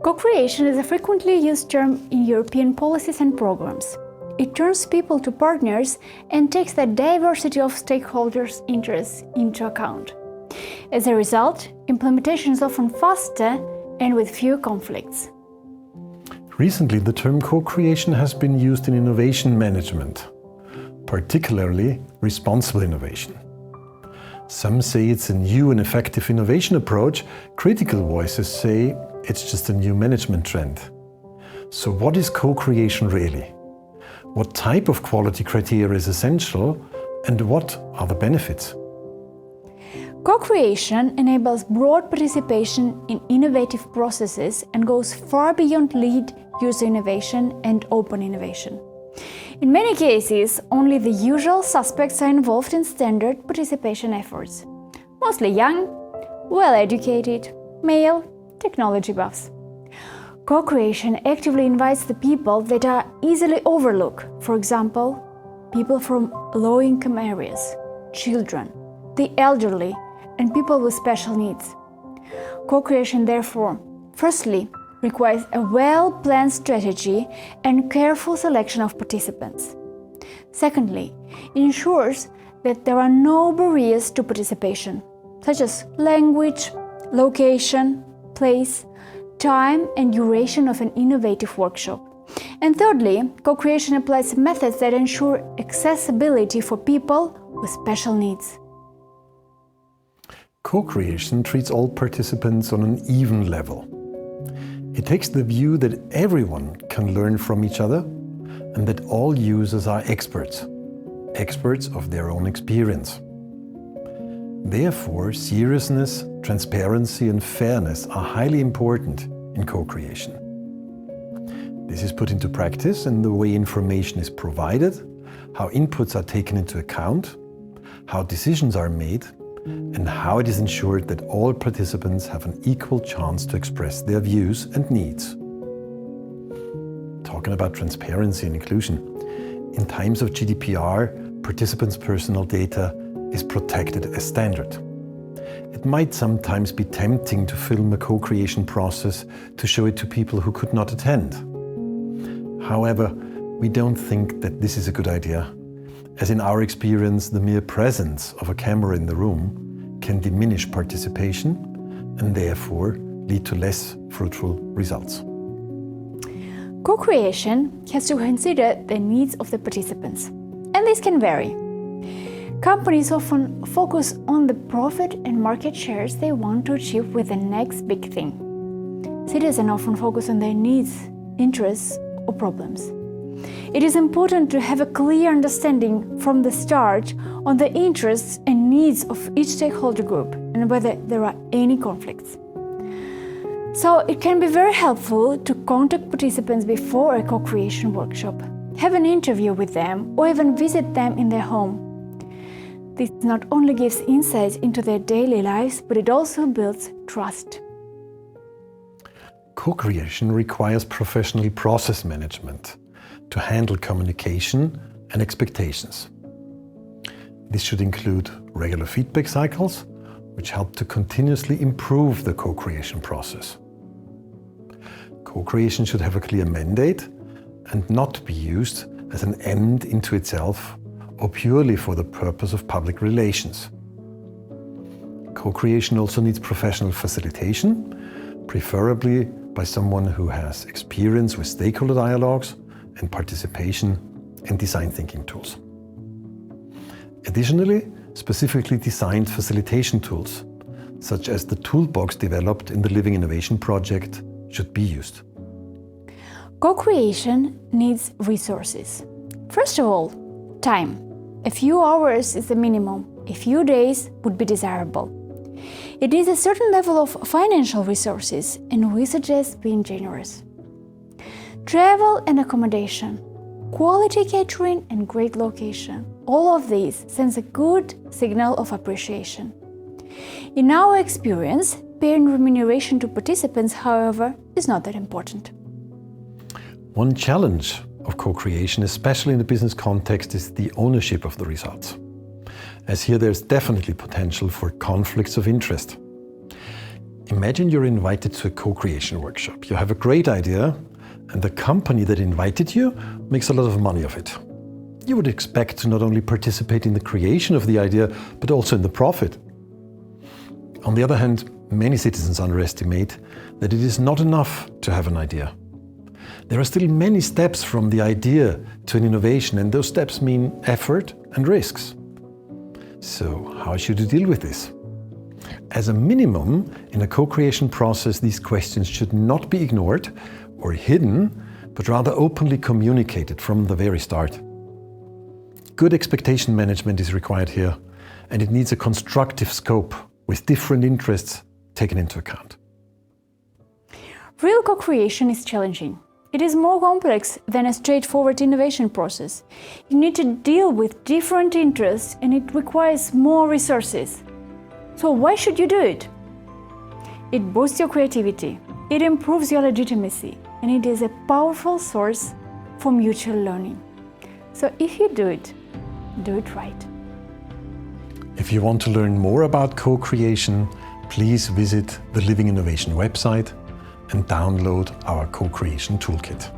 Co-creation is a frequently used term in European policies and programs. It turns people to partners and takes the diversity of stakeholders' interests into account. As a result, implementation is often faster and with few conflicts. Recently, the term co-creation has been used in innovation management, particularly responsible innovation. Some say it's a new and effective innovation approach. Critical voices say it's just a new management trend. So what is co-creation really? What type of quality criteria is essential, and what are the benefits? Co-creation enables broad participation in innovative processes and goes far beyond lead user innovation and open innovation. In many cases, only the usual suspects are involved in standard participation efforts. Mostly young, well-educated, male, technology buffs. Co-creation actively invites the people that are easily overlooked, for example, people from low-income areas, children, the elderly, and people with special needs. Co-creation, therefore, firstly, requires a well-planned strategy and careful selection of participants. Secondly, it ensures that there are no barriers to participation, such as language, location, place, time and duration of an innovative workshop. And thirdly, co-creation applies methods that ensure accessibility for people with special needs. Co-creation treats all participants on an even level. It takes the view that everyone can learn from each other and that all users are experts of their own experience. Therefore, seriousness, transparency and fairness are highly important in co-creation. This is put into practice in the way information is provided, how inputs are taken into account, how decisions are made, and how it is ensured that all participants have an equal chance to express their views and needs. Talking about transparency and inclusion, in times of GDPR, participants' personal data is protected as standard. It might sometimes be tempting to film a co-creation process to show it to people who could not attend. However, we don't think that this is a good idea, as in our experience, the mere presence of a camera in the room can diminish participation and therefore lead to less fruitful results. Co-creation has to consider the needs of the participants, and this can vary. Companies often focus on the profit and market shares they want to achieve with the next big thing. Citizens often focus on their needs, interests, or problems. It is important to have a clear understanding from the start on the interests and needs of each stakeholder group and whether there are any conflicts. So it can be very helpful to contact participants before a co-creation workshop, have an interview with them, or even visit them in their home. This not only gives insights into their daily lives, but it also builds trust. Co-creation requires professional process management to handle communication and expectations. This should include regular feedback cycles, which help to continuously improve the co-creation process. Co-creation should have a clear mandate and not be used as an end into itself or purely for the purpose of public relations. Co-creation also needs professional facilitation, preferably by someone who has experience with stakeholder dialogues and participation in design thinking tools. Additionally, specifically designed facilitation tools, such as the toolbox developed in the Living Innovation project, should be used. Co-creation needs resources. First of all, time. A few hours is the minimum. A few days would be desirable. It needs a certain level of financial resources, and we suggest being generous. Travel and accommodation, quality catering and great location. All of these sends a good signal of appreciation. In our experience, paying remuneration to participants, however, is not that important. One challenge of co-creation, especially in the business context, is the ownership of the results. As here there's definitely potential for conflicts of interest. Imagine you're invited to a co-creation workshop. You have a great idea, and the company that invited you makes a lot of money of it. You would expect to not only participate in the creation of the idea, but also in the profit. On the other hand, many citizens underestimate that it is not enough to have an idea. There are still many steps from the idea to an innovation, and those steps mean effort and risks. So, how should you deal with this? As a minimum, in a co-creation process, these questions should not be ignored or hidden, but rather openly communicated from the very start. Good expectation management is required here, and it needs a constructive scope with different interests taken into account. Real co-creation is challenging. It is more complex than a straightforward innovation process. You need to deal with different interests, and it requires more resources. So why should you do it? It boosts your creativity, it improves your legitimacy, and it is a powerful source for mutual learning. So if you do it right. If you want to learn more about co-creation, please visit the Living Innovation website and download our co-creation toolkit.